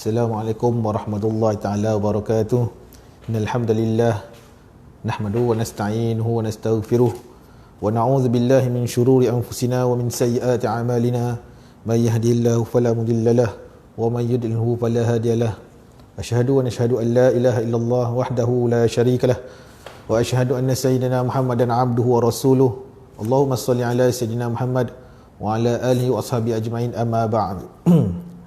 Assalamualaikum warahmatullahi taala wabarakatuh. Innal hamdalillah nahmaduhu wa nasta'inuhu wa nastaghfiruh wa na'udzu billahi min shururi anfusina wa min sayyiati a'malina. May yahdihillahu fala mudilla lahu wa may yudlilhu fala hadiyalah. Asyhadu an la ilaha illallah wahdahu la syarika lah wa asyhadu anna sayyidina Muhammadan abduhu wa rasuluh. Allahumma shalli ala sayyidina Muhammad wa ala alihi wa ashabihi ajma'in, amma ba'd.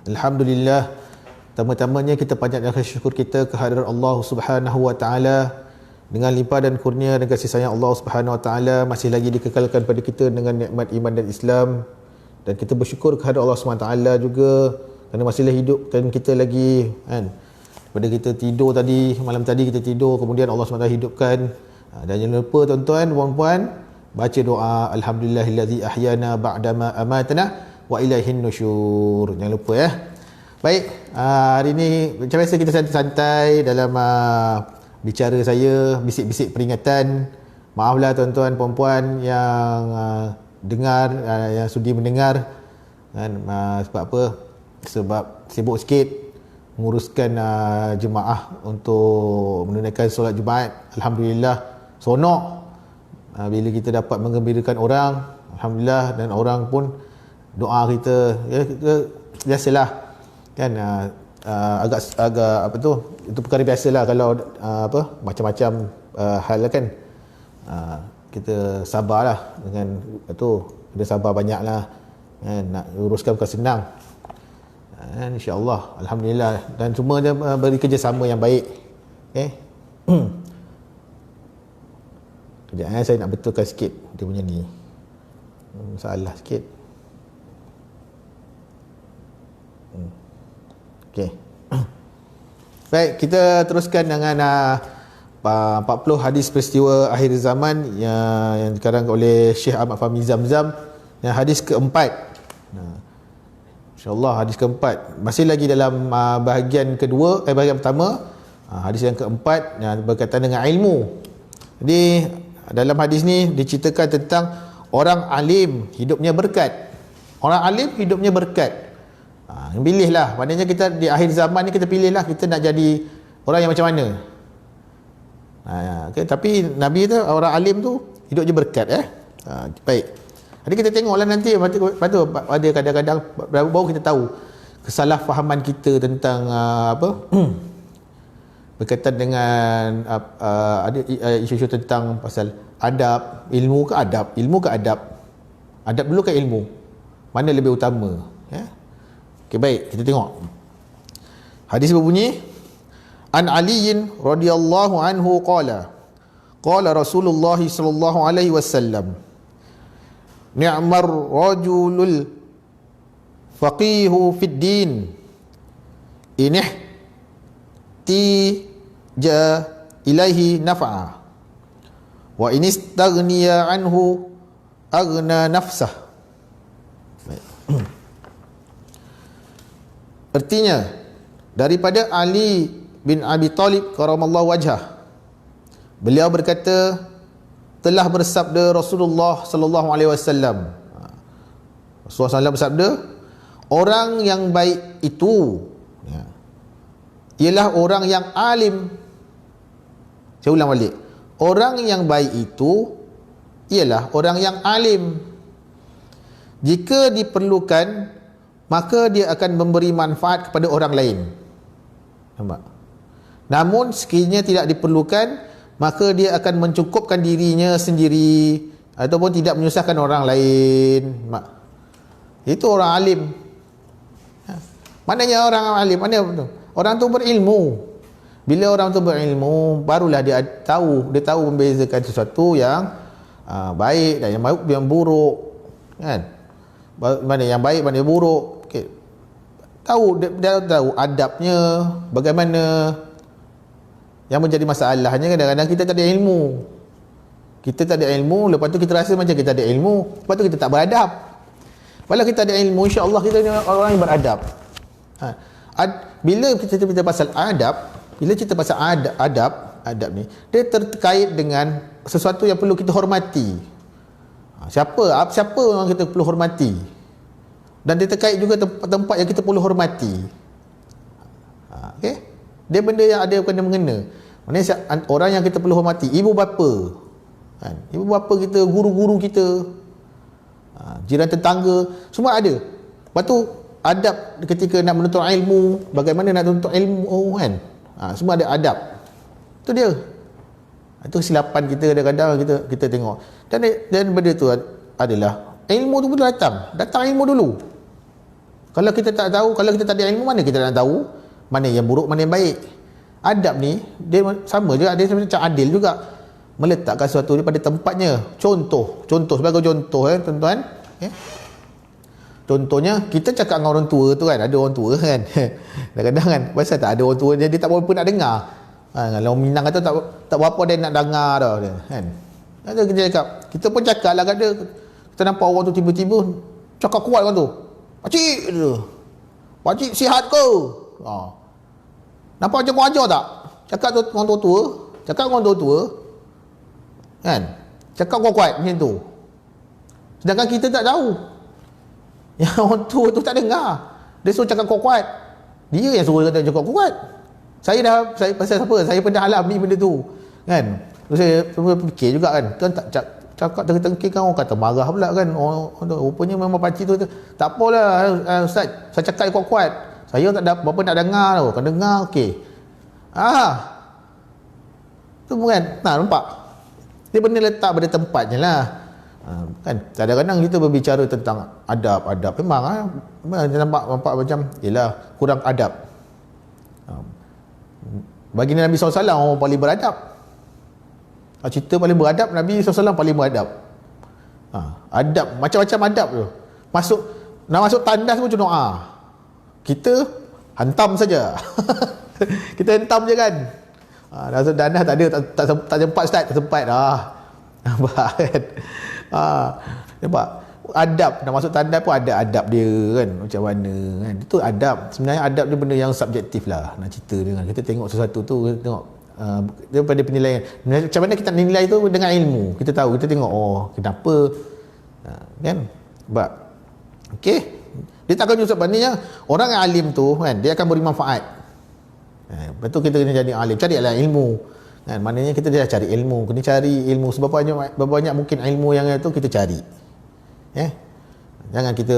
Alhamdulillah, pertama-tamanya kita panjatkan syukur kita kehadirat Allah Subhanahu wa taala. Dengan limpah dan kurnia dan kasih sayang Allah Subhanahu wa taala masih lagi dikekalkan pada kita dengan nikmat iman dan Islam, dan kita bersyukur kehadirat Allah Subhanahu wa taala juga kerana masihlah hidupkan kita lagi kan. Pada kita tidur tadi, malam tadi kita tidur, kemudian Allah Subhanahu wa taala hidupkan. Dan jangan lupa tuan-tuan dan puan-puan, baca doa alhamdulillahillazi ahyana ba'dama amatana wa ilaihin nusyur. Jangan lupa ya. Baik, hari ini macam biasa kita santai-santai dalam bicara saya, bisik-bisik peringatan. Maaflah tuan-tuan puan-puan yang dengar, yang sudi mendengar kan, sebab apa? Sebab sibuk sikit menguruskan jemaah untuk menunaikan solat Jumaat. Alhamdulillah, seronok bila kita dapat menggembirakan orang. Alhamdulillah, dan orang pun doa kita, ya, kita biasalah kan, agak apa tu, itu perkara biasalah kalau macam-macam hal kan. Kita sabarlah dengan tu, kita sabar banyaklah kan, nak uruskan bukan senang. InsyaAllah, alhamdulillah, dan semua dia beri kerjasama yang baik. Kejap, saya nak betulkan sikit dia punya ni, salah sikit. Okey. Baik, kita teruskan dengan 40 hadis peristiwa akhir zaman yang dikarang oleh Syekh Ahmad Fahmi Zamzam. Yang hadis keempat. InsyaAllah hadis keempat. Masih lagi dalam bahagian kedua, bahagian pertama. Hadis yang keempat yang berkaitan dengan ilmu. Jadi dalam hadis ni diceritakan tentang orang alim hidupnya berkat. Orang alim hidupnya berkat. Pilihlah, maknanya kita di akhir zaman ni kita pilihlah kita nak jadi orang yang macam mana. Okay, tapi Nabi tu, orang alim tu hidup je berkat. Baik. Jadi kita tengoklah nanti, lepas tu ada kadang-kadang baru kita tahu kesalahfahaman kita tentang berkaitan dengan ada isu-isu tentang pasal adab, ilmu ke adab, ilmu ke adab, adab dulu ke ilmu, mana lebih utama, ya? Okay, baik, kita tengok. Hadis berbunyi, An Aliyin radhiyallahu anhu qala Rasulullah sallallahu alaihi wasallam, ni'mar rajulul faqihu fid din inih tija ilaihi naf'a wa inistaghniya anhu aghna nafsah. Artinya, daripada Ali bin Abi Talib karamallahu wajhah, beliau berkata, telah bersabda Rasulullah sallallahu alaihi wasallam. Rasulullah SAW bersabda, orang yang baik itu ialah orang yang alim. Saya ulang balik. Orang yang baik itu ialah orang yang alim. Jika diperlukan, maka dia akan memberi manfaat kepada orang lain. Nampak? Namun sekiranya tidak diperlukan, maka dia akan mencukupkan dirinya sendiri ataupun tidak menyusahkan orang lain. Itu orang alim. Mananya orang alim? Mana tu? Orang tu berilmu. Bila orang tu berilmu, barulah dia tahu membezakan sesuatu yang baik dan yang buruk, kan? Mana yang baik, mana yang buruk. Okay. Dia tahu adabnya bagaimana. Yang menjadi masalahnya kadang-kadang kita tak ada ilmu. Kita tak ada ilmu, lepas tu kita rasa macam kita ada ilmu, lepas tu kita tak beradab. Kalau kita ada ilmu, insya-Allah kita ni orang yang beradab. Bila kita cerita pasal adab, adab ni, dia terkait dengan sesuatu yang perlu kita hormati. Siapa orang kita perlu hormati, dan dia terkait juga tempat-tempat yang kita perlu hormati. okey, dia benda yang ada kena-mengena. Maknanya orang yang kita perlu hormati, ibu bapa kan, ibu bapa kita, guru-guru kita, jiran tetangga, semua ada. Lepas tu adab ketika nak menuntut ilmu, bagaimana nak menuntut ilmu kan, semua ada adab. Itu dia. Itu kesilapan kita kadang-kadang kita tengok. Dan benda tu adalah ilmu tu pun datang ilmu dulu. Kalau kita tak tahu, kalau kita tak ada ilmu, mana kita nak tahu mana yang buruk, mana yang baik. Adab ni dia sama juga, dia macam adil juga, meletakkan sesuatu ni pada tempatnya. Contoh sebagai contoh tuan-tuan, contohnya kita cakap dengan orang tua tu kan, ada orang tua kan kadang-kadang kan, pasal tak ada orang tua dia tak berapa nak dengar. Kalau Minang kata tak berapa dia nak dengar dah dia, kan. Ada kita cakap, kita pun cakap lah kat dia, kita nampak orang tu tiba-tiba cakap kuat orang tu, pakcik sihat ke? Nampak macam ajar tak? Cakap tu orang tua-tua, cakap orang tua-tua kan, cakap kuat-kuat macam tu. Sedangkan kita tak tahu, yang orang tua tu tak dengar, dia suruh cakap kuat-kuat, dia yang suruh kata cakap kuat. Saya pasal apa? Saya pernah alami benda tu kan. Terus saya fikir juga kan tak cakap tengking kan, orang kata marah pula kan. Rupanya memang pakcik tu tak apalah ustaz, saya cakap kuat-kuat, saya tak ada berapa nak dengar tu, kan dengar okey. Tu bukan, nampak dia benda letak pada tempatnya lah. Kan kadang-kadang kita berbicara tentang adab memang nampak macam yelah kurang adab. Bagi Nabi SAW orang paling beradab. Cerita paling beradab, Nabi SAW paling beradab. Adab, macam-macam adab tu. Nak masuk tandas pun doa. Kita hantam saja. Kita hentam je kan. Dah masuk tandas tak ada, tak sempat start, tak sempat dah. Nampak kan. Nampak adab, nak masuk tandas pun ada adab dia kan, macam mana kan. Itu adab. Sebenarnya adab dia benda yang subjektif lah nak cerita dia kan. Kita tengok sesuatu tu, kita tengok daripada penilaian, macam mana kita nilai tu dengan ilmu. Kita tahu, kita tengok kenapa kan. Sebab okey, dia takkan nyusap. Maknanya orang yang alim tu kan, dia akan beri manfaat. Lepas tu kita kena jadi alim, carilah ilmu kan. Maknanya kita dah cari ilmu, kena cari ilmu. Sebab banyak mungkin ilmu yang itu kita cari. Jangan kita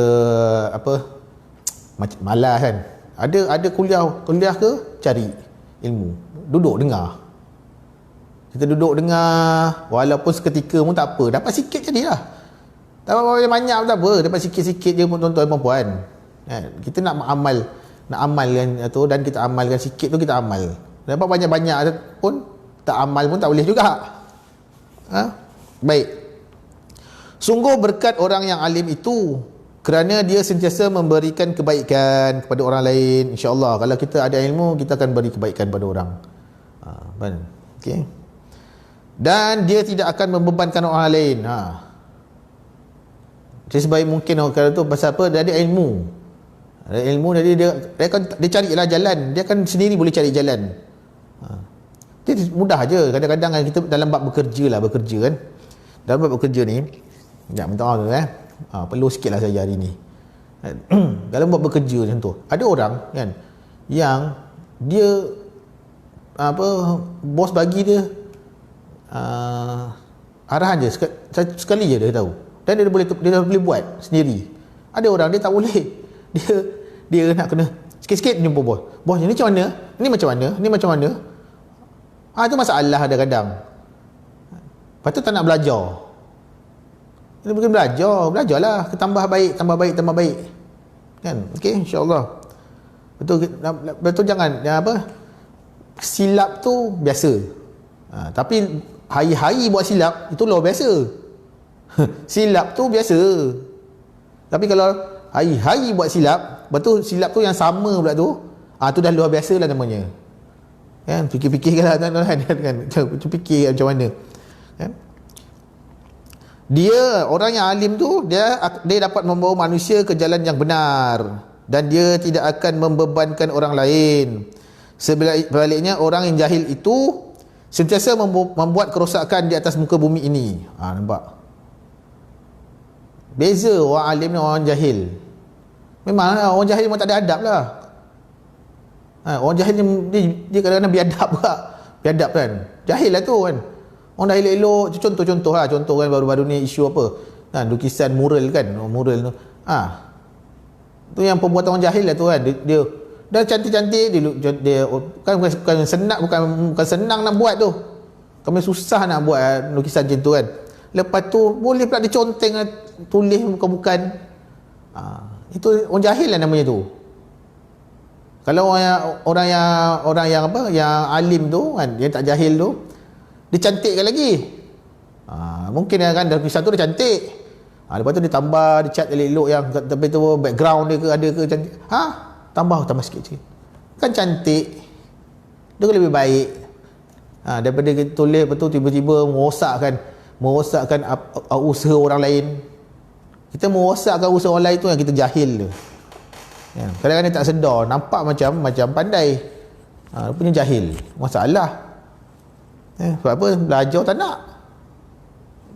malas kan. Ada kuliah ke, cari ilmu, duduk dengar. Kita duduk dengar, walaupun seketika pun tak apa, dapat sikit jadilah. Tak apa banyak pun tak apa, dapat sikit-sikit je pun tuan-tuan dan puan. Kita nak amalkan tu, dan kita amalkan sikit tu, kita amal. Dapat banyak-banyak pun tak amal pun tak boleh juga. Baik. Sungguh berkat orang yang alim itu, kerana dia sentiasa memberikan kebaikan kepada orang lain. InsyaAllah kalau kita ada ilmu, kita akan beri kebaikan pada orang. Okay. Dan dia tidak akan membebankan orang lain. Jadi sebaik mungkin kalau tu pasal apa? Dia ada ilmu. Ada ilmu, jadi dia carilah jalan. Dia akan sendiri boleh cari jalan. Jadi mudah aja. Kadang-kadang kita dalam bab bekerja kan. Dalam bab bekerja ni, minta maaf tu perlu sikit lah saya hari ni. Dalam buat bekerja macam tu, ada orang kan yang dia bos bagi dia arahan je sekali je dia tahu, dan dia boleh buat sendiri. Ada orang dia tak boleh, dia nak kena sikit-sikit jumpa bos ni macam mana, ni macam mana. Itu masalah ada kadang. Lepas tu tak nak belajar. Kita mungkin belajarlah, tambah baik kan. Okey, insya-Allah. Betul jangan silap tu biasa. Tapi hari-hari buat silap itu luar biasa. Silap tu biasa. Tapi kalau hari-hari buat silap, betul silap tu yang sama pula tu, tu dah luar biasa lah namanya. Kan, fikir-fikirlah tuan-tuan kan. Fikir macam mana. Kan? Dia orang yang alim tu, dia dapat membawa manusia ke jalan yang benar, dan dia tidak akan membebankan orang lain. Sebaliknya orang yang jahil itu sentiasa membuat kerosakan di atas muka bumi ini. Nampak beza orang alim dan orang jahil. Memang orang jahil memang tak ada adab lah. Orang jahil dia kadang-kadang biadab juga. Biadab kan. Jahil lah tu kan. Orang dah elok-elok, contoh-contoh lah. Contoh kan baru-baru ni isu apa? Kan, lukisan mural kan. Mural tu. Tu yang pembuatan orang jahil lah tu kan. Dia dah cantik-cantik, dia bukan senang nak buat tu. Kami susah nak buat lukisan macam tu kan. Lepas tu boleh pula diconteng tulis bukan-bukan. Itu orang jahil lah namanya tu. Kalau orang yang alim tu kan, dia tak jahil tu, dia cantikkan lagi. Mungkin kan dalam lukisan tu dia cantik. Lepas tu dia tambah, dia cat elok-elok yang tapi tu background dia ke ada ke cantik. Tambah sikit-sikit. Kan cantik. Dia lebih baik. Daripada kita tulis lepas tu tiba-tiba merosakkan usaha orang lain. Kita merosakkan usaha orang lain tu yang kita jahil tu. Ya, kadang-kadang tak sedar, nampak macam pandai. Punya jahil. Masalah. Sebab apa? Belajar tak nak.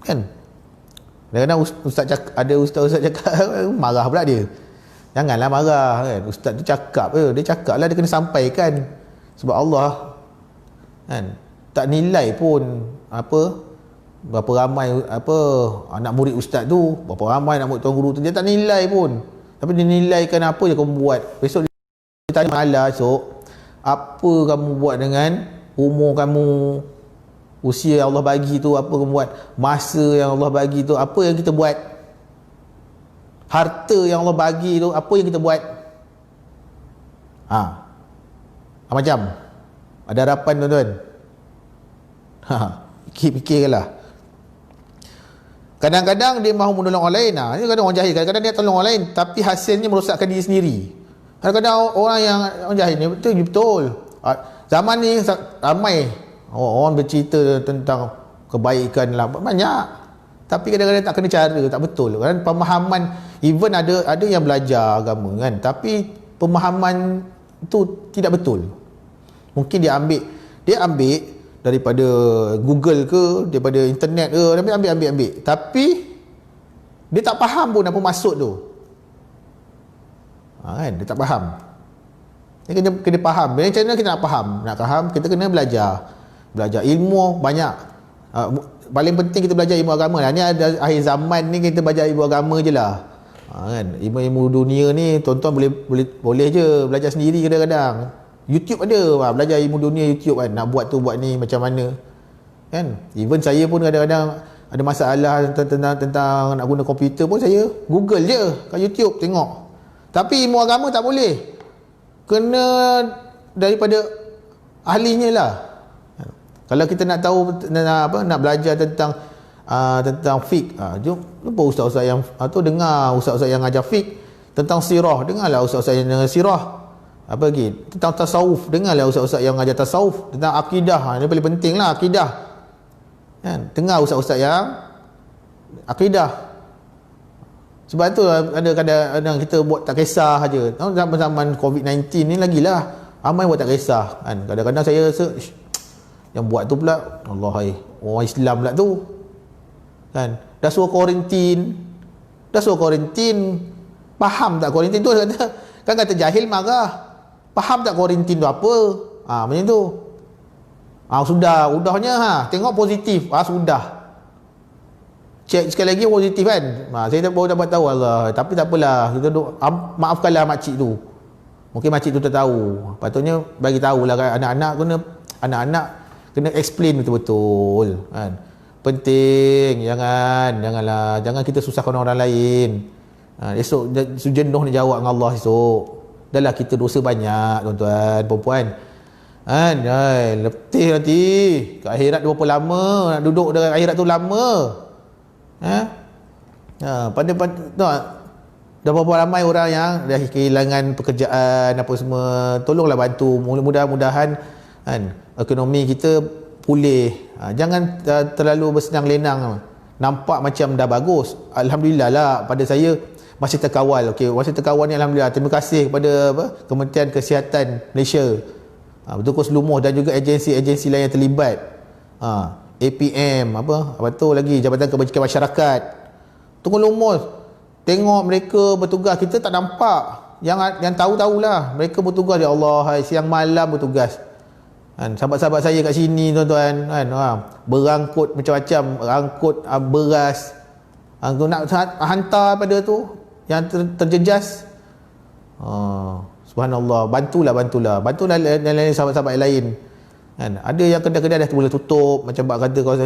Kan? Kadang-kadang ustaz cakap marah pula dia. Janganlah marah kan. Ustaz tu cakap je. Dia cakap lah, dia kena sampaikan. Sebab Allah kan, tak nilai pun berapa ramai anak murid ustaz tu, berapa ramai anak murid tuan guru tu, dia tak nilai pun. Tapi dia nilaikan apa je kamu buat. Besok dia tanya malah esok, apa kamu buat dengan umur kamu, usia yang Allah bagi tu, apa kamu buat, masa yang Allah bagi tu, apa yang kita buat, harta yang Allah bagi tu, apa yang kita buat. Macam ada harapan tuan-tuan. Fikir-fikirlah. Kadang-kadang dia mahu menolong orang lain. Ini kadang orang jahil, kadang-kadang dia tolong orang lain tapi hasilnya merosakkan diri sendiri. Kadang-kadang orang jahil ni betul. Zaman ni ramai orang bercerita tentang kebaikan lah, banyak. Tapi kadang-kadang tak kena cara, tak betul. Kan pemahaman, even ada yang belajar agama kan, tapi pemahaman tu tidak betul. Mungkin dia ambil daripada Google ke, daripada internet ke, ambil. Tapi dia tak faham pun apa maksud tu. Kan, dia tak faham. Dia kena faham. Macam mana kita nak faham? Nak faham, kita kena belajar ilmu banyak. Paling penting kita belajar ilmu agama lah. Ni ada akhir zaman ni, kita belajar ilmu agama je lah. Kan, ilmu dunia ni tuan-tuan boleh je belajar sendiri kadang-kadang. YouTube ada, belajar ilmu dunia YouTube kan, nak buat tu buat ni macam mana kan. Even saya pun kadang-kadang ada masalah tentang nak guna komputer pun saya Google je kat YouTube tengok. Tapi ilmu agama tak boleh, kena daripada ahlinya lah. Kalau kita nak tahu nak belajar tentang fiqh, jumpa ustaz-ustaz yang dengar ustaz-ustaz yang ajar fiqh. Tentang sirah, dengarlah ustaz-ustaz yang sirah. Apa lagi? Tentang tasawuf, dengarlah ustaz-ustaz yang ajar tasawuf. Tentang akidah, ini paling penting lah, akidah kan? Dengar ustaz-ustaz yang akidah. Sebab tu ada kadang-kadang kita buat tak kisah saja. Zaman COVID-19 ni lagilah ramai buat tak kisah kan. Kadang-kadang saya search, yang buat tu pula Allah, orang Islam pula tu kan. Dah suruh kuarantin, faham tak kuarantin tu? Kata jahil marah. Faham tak kuarantin tu apa? Macam tu. Udahnya tengok positif. Sudah. Cek sekali lagi positif kan. Saya baru dapat tahu Allah. Tapi tak apalah. Kita maafkanlah makcik tu. Mungkin makcik tu tak tahu. Patutnya bagi tahulah kan, anak-anak kena explain betul-betul kan. Penting, jangan kita susahkan orang lain. Esok jenuh ni jawab dengan Allah esok. Dahlah kita dosa banyak tuan-tuan, perempuan. Letih nanti. Kat akhirat berapa lama nak duduk dengan akhirat tu lama. Dah berapa ramai orang yang dah kehilangan pekerjaan apa semua. Tolonglah bantu. Mudah-mudahan ekonomi kita pulih. Jangan terlalu bersenang lenang. Nampak macam dah bagus. Alhamdulillah lah, pada saya masih terkawal. Masih terkawal ni alhamdulillah. Terima kasih kepada Kementerian Kesihatan Malaysia, Bertukar Selumuh dan juga agensi-agensi lain yang terlibat. APM apa tu lagi, Jabatan Kebajikan Masyarakat. Tunggu lumus. Tengok mereka bertugas, kita tak nampak. yang tahu-tahulah, mereka bertugas, ya Allah, hai, siang malam bertugas kan. Sahabat-sahabat saya kat sini tuan-tuan kan, berangkut macam-macam, rangkut beras, nak hantar pada tu yang terjejas. Subhanallah, bantulah lain sahabat-sahabat yang lain kan. Ada yang kedai-kedai dah boleh tutup, macam bak kata kawan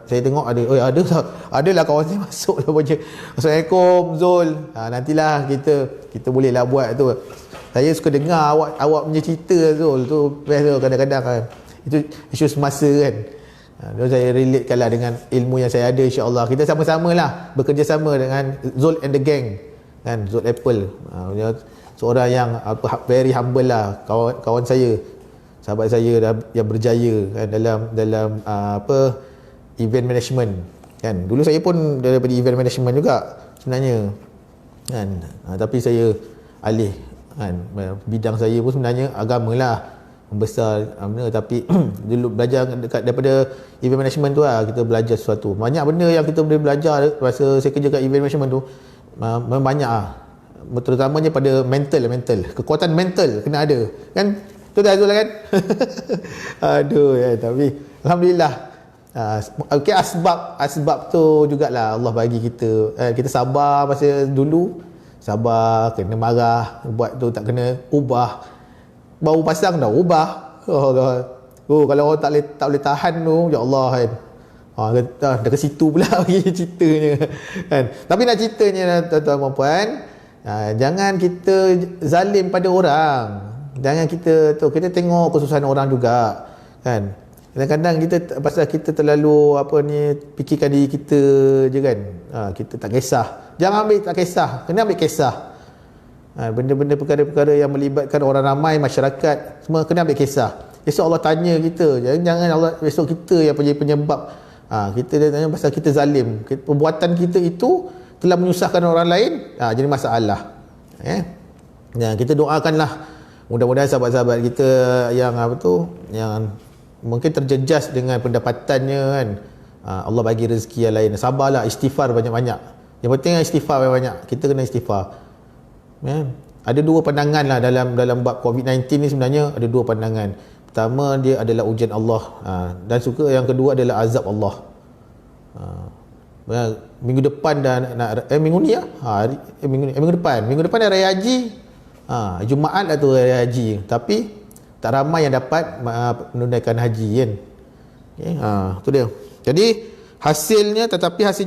saya tengok ada lah kawan saya masuk lah baca, Assalamualaikum Zul, nantilah kita boleh lah buat tu. Saya suka dengar awak punya cerita Zul tu, best tu kadang-kadang kan. Itu isu semasa kan. Saya relatekan lah dengan ilmu yang saya ada, insya-Allah. Kita sama-sama lah bekerjasama dengan Zul and the gang kan, Zul Apple. Seorang yang very humble lah, kawan saya, sahabat saya yang berjaya kan dalam event management kan. Dulu saya pun daripada event management juga sebenarnya kan, tapi saya alih kan, bidang saya pun sebenarnya agama lah, membesar tapi dulu belajar daripada event management tu lah, kita belajar sesuatu banyak benda yang kita boleh belajar masa saya kerja kat event management tu. Memang banyak lah, terutamanya pada mental, kekuatan mental kena ada kan. Tu dah Azul kan. Aduh ya, tapi alhamdulillah. Okey, asbab tu jugalah Allah bagi kita. Kita sabar masa dulu, sabar, kena marah, buat tu tak kena ubah. Baru pasang dah ubah. Kalau orang tak boleh tahan tu, ya Allah kan. Dah ke situ pula bagi ceritanya kan. Tapi nak ceritanya tuan-tuan dan puan, jangan kita zalim pada orang. Jangan kita tengok kesusahan orang juga kan. Kadang-kadang pasal kita terlalu fikirkan diri kita je kan. Kita tak kisah. Jangan ambil tak kisah, kena ambil kisah. Benda-benda perkara-perkara yang melibatkan orang ramai, masyarakat, semua kena ambil kisah. Esok Allah tanya kita. Jangan Allah esok kita yang penyebab. Kita tanya pasal kita zalim. Perbuatan kita itu telah menyusahkan orang lain, jadi masalah. Kita doakanlah mudah-mudahan sahabat-sahabat kita yang yang mungkin terjejas dengan pendapatannya kan, Allah bagi rezeki yang lain. Sabarlah, istighfar banyak-banyak. Yang penting istighfar banyak-banyak. Kita kena istighfar. Ada dua pandangan lah dalam bab COVID-19 ni. Sebenarnya ada dua pandangan. Pertama, dia adalah ujian Allah, dan yang kedua adalah azab Allah. Minggu depan dah minggu ni minggu depan dah Raya Haji. Jumaat lah tu Raya Haji, tapi tak ramai yang dapat menunaikan haji kan. Tu dia. Jadi hasilnya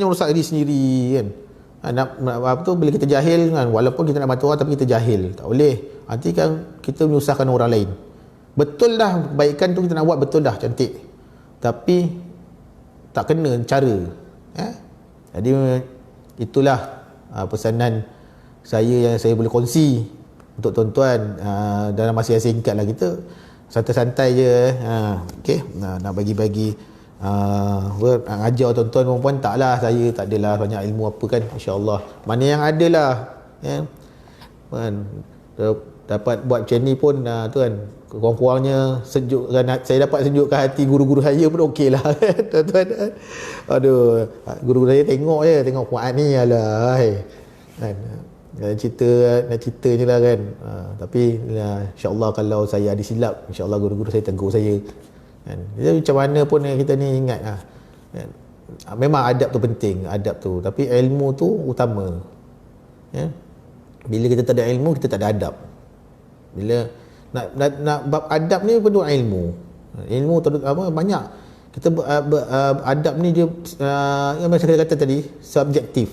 merosak diri sendiri kan. Bila kita jahil kan, walaupun kita nak bantu orang tapi kita jahil, tak boleh. Nanti kan kita menyusahkan orang lain. Betul dah kebaikan tu kita nak buat, betul dah cantik, tapi tak kena cara. Jadi itulah pesanan saya yang saya boleh kongsi untuk tuan-tuan dalam masa yang singkat lah. Kita santai-santai je. Okay, nak bagi-bagi ajar tuan-tuan perempuan, taklah saya tak adalah banyak ilmu apa kan, insya-Allah mana yang ada lah dapat buat macam ni pun tu kan, kurang-kurangnya sejukkan, saya dapat sejukkan hati guru-guru saya pun okey lah tuan-tuan. Aduh, guru saya tengok puan ni alah kan, nak cerita je lah kan. Tapi insya-Allah kalau saya ada silap, insya-Allah guru-guru saya tegur saya kan. Jadi macam mana pun kita ni ingat kan? Memang adab tu penting, tapi ilmu tu utama ya. Bila kita tak ada ilmu, kita tak ada adab. Bila nak bab adab ni perlu ilmu banyak. Kita adab ni dia yang macam saya kata tadi, subjektif.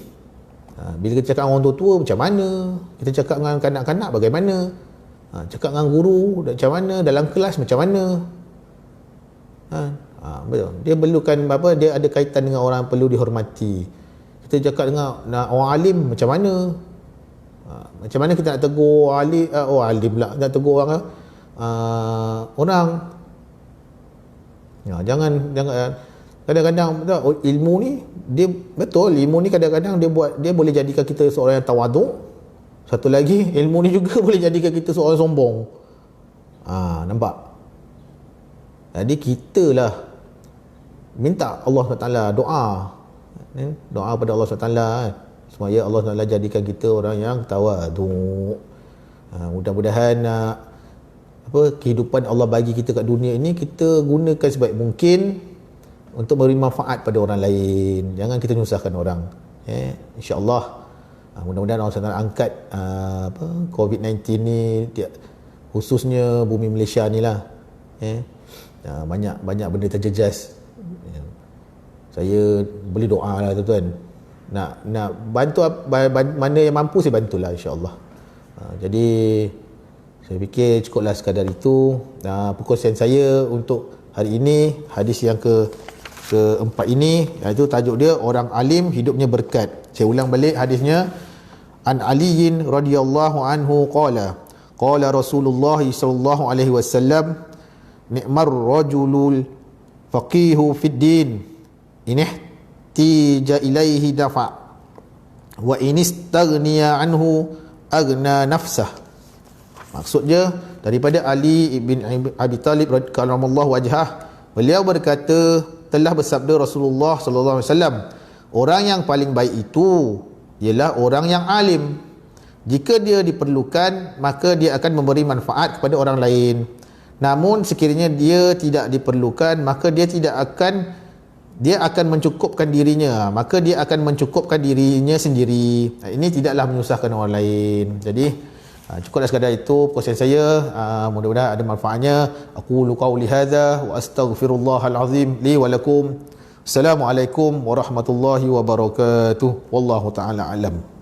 Bila kita cakap dengan orang tua macam mana, kita cakap dengan kanak-kanak bagaimana, cakap dengan guru macam mana, dalam kelas macam mana. Betul. Dia perlukan dia ada kaitan dengan orang yang perlu dihormati. Kita cakap dengan orang alim macam mana. Macam mana kita nak tegur alim pula, nak tegur orang. Jangan kadang-kadang ilmu ni ilmu ni kadang-kadang dia boleh jadikan kita seorang yang tawaduk. Satu lagi, ilmu ni juga boleh jadikan kita seorang sombong. Nampak? Jadi kita lah minta Allah SWT doa pada Allah SWT supaya Allah SWT jadikan kita orang yang tawaduk. Mudah-mudahan kehidupan Allah bagi kita kat dunia ini kita gunakan sebaik mungkin untuk beri manfaat pada orang lain. Jangan kita nyusahkan orang. InsyaAllah mudah-mudahan Allah SWT angkat COVID-19 ni, khususnya bumi Malaysia ni lah. Banyak benda terjejas. Saya boleh doa lah tuan-tuan. Nak bantu mana yang mampu saya bantulah insya-Allah. Jadi saya fikir cukuplah sekadar itu perkongsian saya untuk hari ini, hadis yang keempat ini, iaitu tajuk dia orang alim hidupnya berkat. Saya ulang balik hadisnya. An Aliyin radhiyallahu anhu qala Rasulullah sallallahu alaihi wasallam ni'mar rajulul faqihu fid din tija ilaihi dafa wa inistaghniya anhu aghna nafsah. Maksudnya daripada Ali ibn Abi Talib radhiyallahu wajhah, beliau berkata, telah bersabda Rasulullah sallallahu alaihi wasallam, orang yang paling baik itu ialah orang yang alim. Jika dia diperlukan, maka dia akan memberi manfaat kepada orang lain. Namun sekiranya dia tidak diperlukan, maka dia akan mencukupkan dirinya, maka dia akan mencukupkan dirinya sendiri. Ini tidaklah menyusahkan orang lain. Jadi cukuplah sekadar itu perkongsian saya. Mudah-mudahan ada manfaatnya. Aqulu qawli hadza wa astaghfirullahal azim li wa lakum. Assalamualaikum warahmatullahi wabarakatuh. Wallahu taala alam.